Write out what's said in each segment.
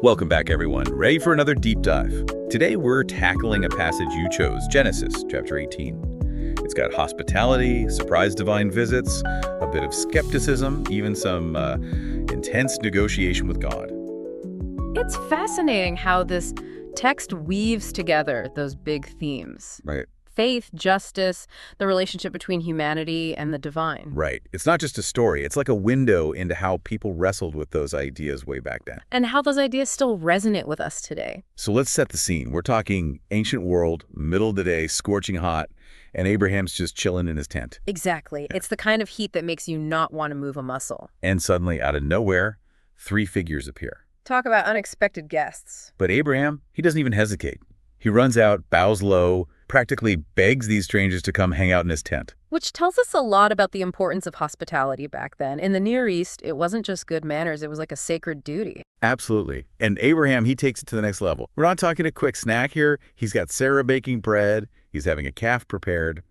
Welcome back, everyone. Ready for another deep dive? Today, we're tackling a passage you chose, Genesis chapter 18. It's got hospitality, surprise divine visits, a bit of skepticism, even some intense negotiation with God. It's fascinating how this text weaves together those big themes. Right. Faith, justice, the relationship between humanity and the divine. Right. It's not just a story. It's like a window into how people wrestled with those ideas way back then. And how those ideas still resonate with us today. So let's set the scene. We're talking ancient world, middle of the day, scorching hot, and Abraham's just chilling in his tent. Exactly. Yeah. It's the kind of heat that makes you not want to move a muscle. And suddenly, out of nowhere, 3 figures appear. Talk about unexpected guests. But Abraham, he doesn't even hesitate. He runs out, bows low, practically begs these strangers to come hang out in his tent. Which tells us a lot about the importance of hospitality back then. In the Near East, it wasn't just good manners, it was like a sacred duty. Absolutely. And Abraham, he takes it to the next level. We're not talking a quick snack here. He's got Sarah baking bread. He's having a calf prepared.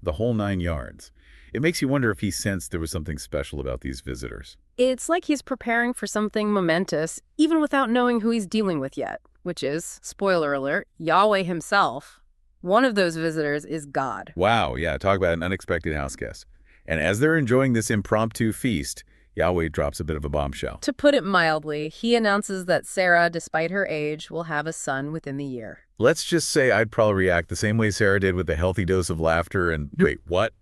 The whole 9 yards. It makes you wonder if he sensed there was something special about these visitors. It's like he's preparing for something momentous, even without knowing who he's dealing with yet. Which is, spoiler alert, Yahweh himself. One of those visitors is God. Wow, yeah, talk about an unexpected house guest. And as they're enjoying this impromptu feast, Yahweh drops a bit of a bombshell. To put it mildly, he announces that Sarah, despite her age, will have a son within the year. Let's just say I'd probably react the same way Sarah did with a healthy dose of laughter and, wait, what?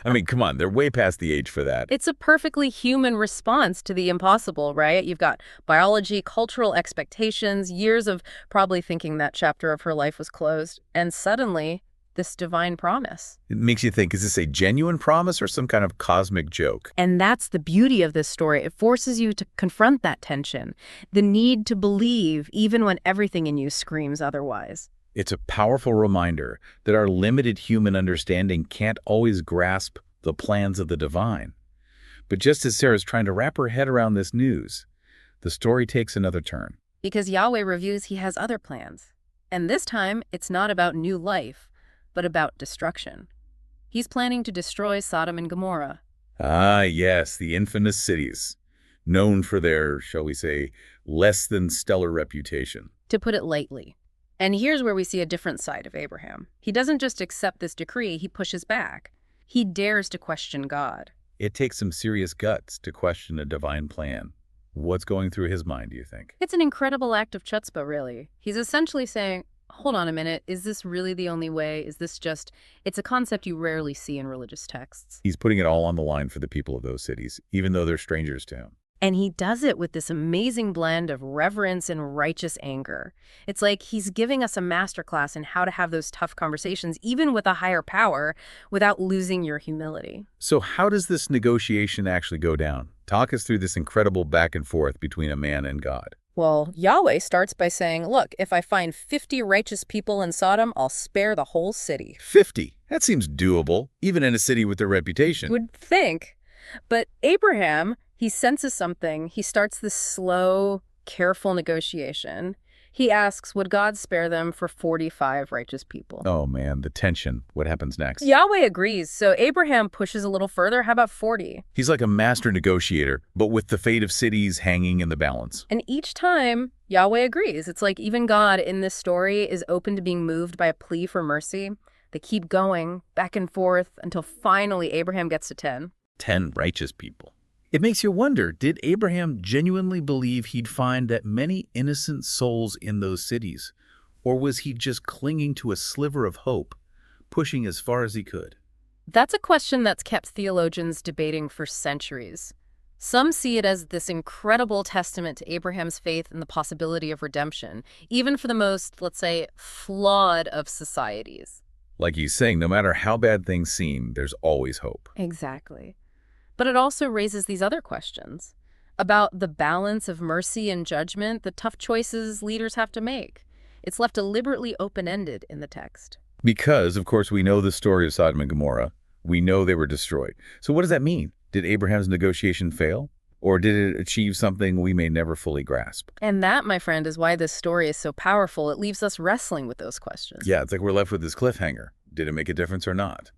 I mean, come on, they're way past the age for that. It's a perfectly human response to the impossible, right? You've got biology, cultural expectations, years of probably thinking that chapter of her life was closed, and suddenly, this divine promise. It makes you think, is this a genuine promise or some kind of cosmic joke? And that's the beauty of this story. It forces you to confront that tension, the need to believe even when everything in you screams otherwise. It's a powerful reminder that our limited human understanding can't always grasp the plans of the divine. But just as Sarah's trying to wrap her head around this news, the story takes another turn. Because Yahweh reveals he has other plans. And this time, it's not about new life, but about destruction. He's planning to destroy Sodom and Gomorrah. Ah, yes, the infamous cities, known for their, shall we say, less than stellar reputation. To put it lightly. And here's where we see a different side of Abraham. He doesn't just accept this decree, he pushes back. He dares to question God. It takes some serious guts to question a divine plan. What's going through his mind, do you think? It's an incredible act of chutzpah, really. He's essentially saying, hold on a minute, is this really the only way? Is this just... It's a concept you rarely see in religious texts. He's putting it all on the line for the people of those cities, even though they're strangers to him. And he does it with this amazing blend of reverence and righteous anger. It's like he's giving us a masterclass in how to have those tough conversations, even with a higher power, without losing your humility. So how does this negotiation actually go down? Talk us through this incredible back and forth between a man and God. Well, Yahweh starts by saying, look, if I find 50 righteous people in Sodom, I'll spare the whole city. 50? That seems doable, even in a city with their reputation. You would think. But Abraham... He senses something. He starts this slow, careful negotiation. He asks, would God spare them for 45 righteous people? Oh, man, the tension. What happens next? Yahweh agrees, so Abraham pushes a little further. How about 40? He's like a master negotiator, but with the fate of cities hanging in the balance. And each time, Yahweh agrees. It's like even God in this story is open to being moved by a plea for mercy. They keep going back and forth until finally Abraham gets to 10. 10 righteous people. It makes you wonder, did Abraham genuinely believe he'd find that many innocent souls in those cities? Or was he just clinging to a sliver of hope, pushing as far as he could? That's a question that's kept theologians debating for centuries. Some see it as this incredible testament to Abraham's faith in the possibility of redemption, even for the most, let's say, flawed of societies. Like he's saying, no matter how bad things seem, there's always hope. Exactly. But it also raises these other questions about the balance of mercy and judgment, the tough choices leaders have to make. It's left deliberately open-ended in the text. Because, of course, we know the story of Sodom and Gomorrah. We know they were destroyed. So what does that mean? Did Abraham's negotiation fail? Or did it achieve something we may never fully grasp? And that, my friend, is why this story is so powerful. It leaves us wrestling with those questions. Yeah, it's like we're left with this cliffhanger. Did it make a difference or not?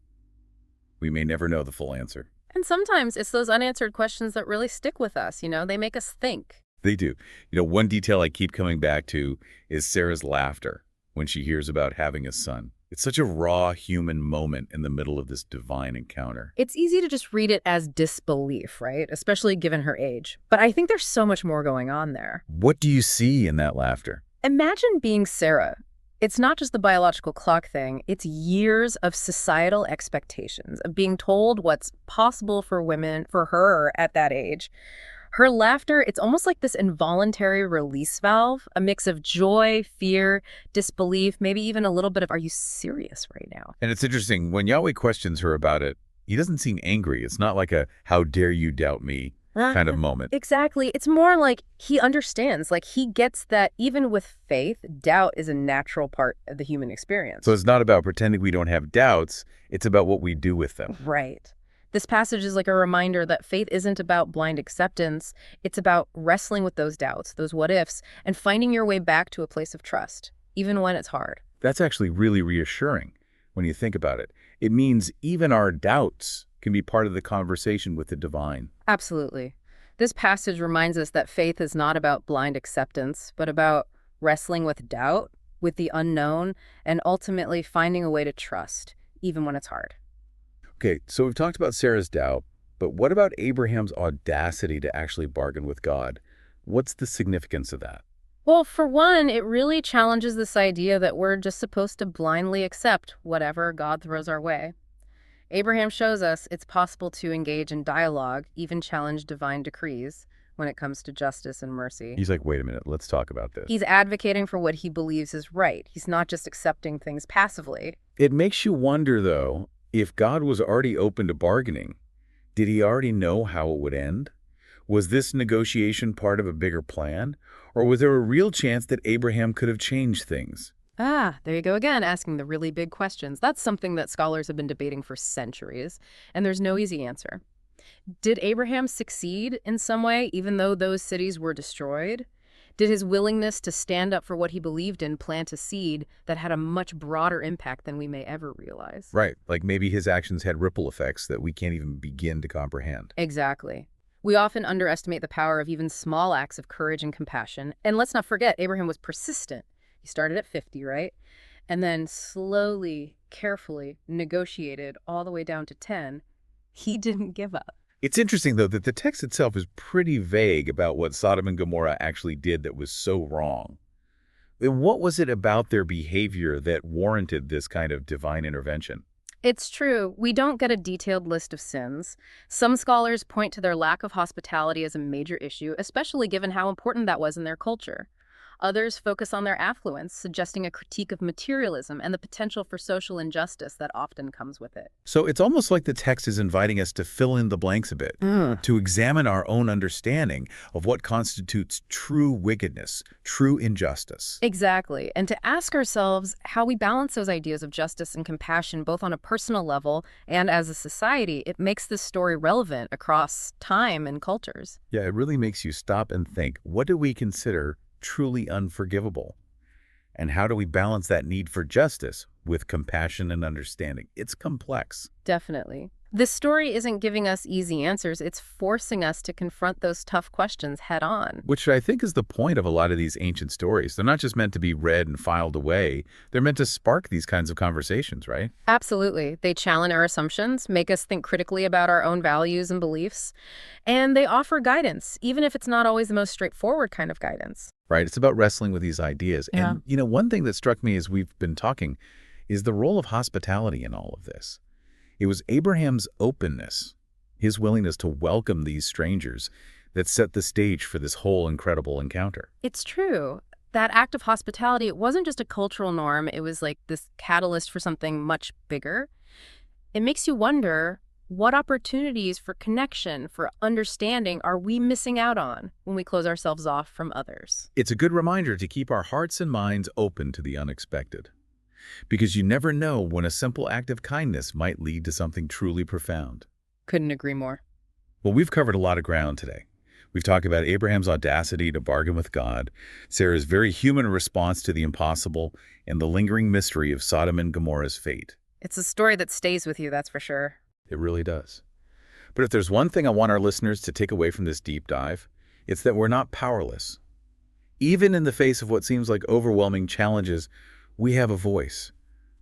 We may never know the full answer. And sometimes it's those unanswered questions that really stick with us, you know? They make us think. They do. One detail I keep coming back to is Sarah's laughter when she hears about having a son. It's such a raw human moment in the middle of this divine encounter. It's easy to just read it as disbelief, right? Especially given her age. But I think there's so much more going on there. What do you see in that laughter? Imagine being Sarah. It's not just the biological clock thing. It's years of societal expectations, of being told what's possible for women, for her at that age. Her laughter, it's almost like this involuntary release valve, a mix of joy, fear, disbelief, maybe even a little bit of, are you serious right now? And it's interesting, when Yahweh questions her about it, he doesn't seem angry. It's not like a, how dare you doubt me kind of moment. Exactly. It's more like he understands, like he gets that even with faith, doubt is a natural part of the human experience. So it's not about pretending we don't have doubts. It's about what we do with them. Right. This passage is like a reminder that faith isn't about blind acceptance. It's about wrestling with those doubts, those what ifs, and finding your way back to a place of trust, even when it's hard. That's actually really reassuring when you think about it. It means even our doubts can be part of the conversation with the divine. Absolutely. This passage reminds us that faith is not about blind acceptance, but about wrestling with doubt, with the unknown, and ultimately finding a way to trust, even when it's hard. Okay, so we've talked about Sarah's doubt, but what about Abraham's audacity to actually bargain with God? What's the significance of that? Well, for one, it really challenges this idea that we're just supposed to blindly accept whatever God throws our way. Abraham shows us it's possible to engage in dialogue, even challenge divine decrees when it comes to justice and mercy. He's like, wait a minute, let's talk about this. He's advocating for what he believes is right. He's not just accepting things passively. It makes you wonder, though, if God was already open to bargaining, did he already know how it would end? Was this negotiation part of a bigger plan? Or was there a real chance that Abraham could have changed things? Ah, there you go again, asking the really big questions. That's something that scholars have been debating for centuries, and there's no easy answer. Did Abraham succeed in some way, even though those cities were destroyed? Did his willingness to stand up for what he believed in plant a seed that had a much broader impact than we may ever realize? Right, like maybe his actions had ripple effects that we can't even begin to comprehend. Exactly. We often underestimate the power of even small acts of courage and compassion. And let's not forget, Abraham was persistent. He started at 50, right? And then slowly, carefully negotiated all the way down to 10. He didn't give up. It's interesting, though, that the text itself is pretty vague about what Sodom and Gomorrah actually did that was so wrong. And what was it about their behavior that warranted this kind of divine intervention? It's true. We don't get a detailed list of sins. Some scholars point to their lack of hospitality as a major issue, especially given how important that was in their culture. Others focus on their affluence, suggesting a critique of materialism and the potential for social injustice that often comes with it. So it's almost like the text is inviting us to fill in the blanks a bit, to examine our own understanding of what constitutes true wickedness, true injustice. Exactly. And to ask ourselves how we balance those ideas of justice and compassion, both on a personal level and as a society. It makes this story relevant across time and cultures. Yeah, it really makes you stop and think, what do we consider truly unforgivable? And how do we balance that need for justice with compassion and understanding? It's complex. Definitely. This story isn't giving us easy answers. It's forcing us to confront those tough questions head on. Which I think is the point of a lot of these ancient stories. They're not just meant to be read and filed away. They're meant to spark these kinds of conversations, right? Absolutely. They challenge our assumptions, make us think critically about our own values and beliefs, and they offer guidance, even if it's not always the most straightforward kind of guidance. Right. It's about wrestling with these ideas. Yeah. And, one thing that struck me as we've been talking is the role of hospitality in all of this. It was Abraham's openness, his willingness to welcome these strangers, that set the stage for this whole incredible encounter. It's true. That act of hospitality, it wasn't just a cultural norm. It was like this catalyst for something much bigger. It makes you wonder, what opportunities for connection, for understanding are we missing out on when we close ourselves off from others? It's a good reminder to keep our hearts and minds open to the unexpected. Because you never know when a simple act of kindness might lead to something truly profound. Couldn't agree more. Well, we've covered a lot of ground today. We've talked about Abraham's audacity to bargain with God, Sarah's very human response to the impossible, and the lingering mystery of Sodom and Gomorrah's fate. It's a story that stays with you, that's for sure. It really does. But if there's one thing I want our listeners to take away from this deep dive, It's that we're not powerless. Even in the face of what seems like overwhelming challenges, we have a voice.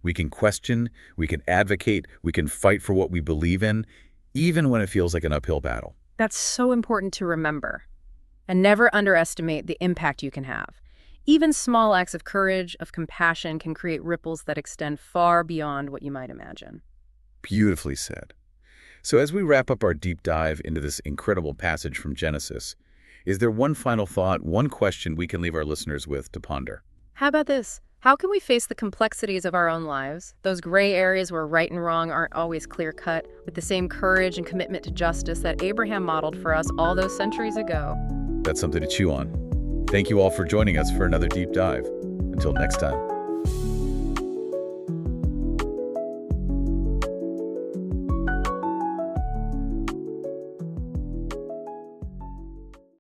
We can question, we can advocate, we can fight for what we believe in, even when it feels like an uphill battle. That's so important to remember. And never underestimate the impact you can have. Even small acts of courage, of compassion, can create ripples that extend far beyond what you might imagine. Beautifully said. So as we wrap up our deep dive into this incredible passage from Genesis, is there one final thought, one question we can leave our listeners with to ponder? How about this? How can we face the complexities of our own lives, those gray areas where right and wrong aren't always clear-cut, with the same courage and commitment to justice that Abraham modeled for us all those centuries ago? That's something to chew on. Thank you all for joining us for another deep dive. Until next time.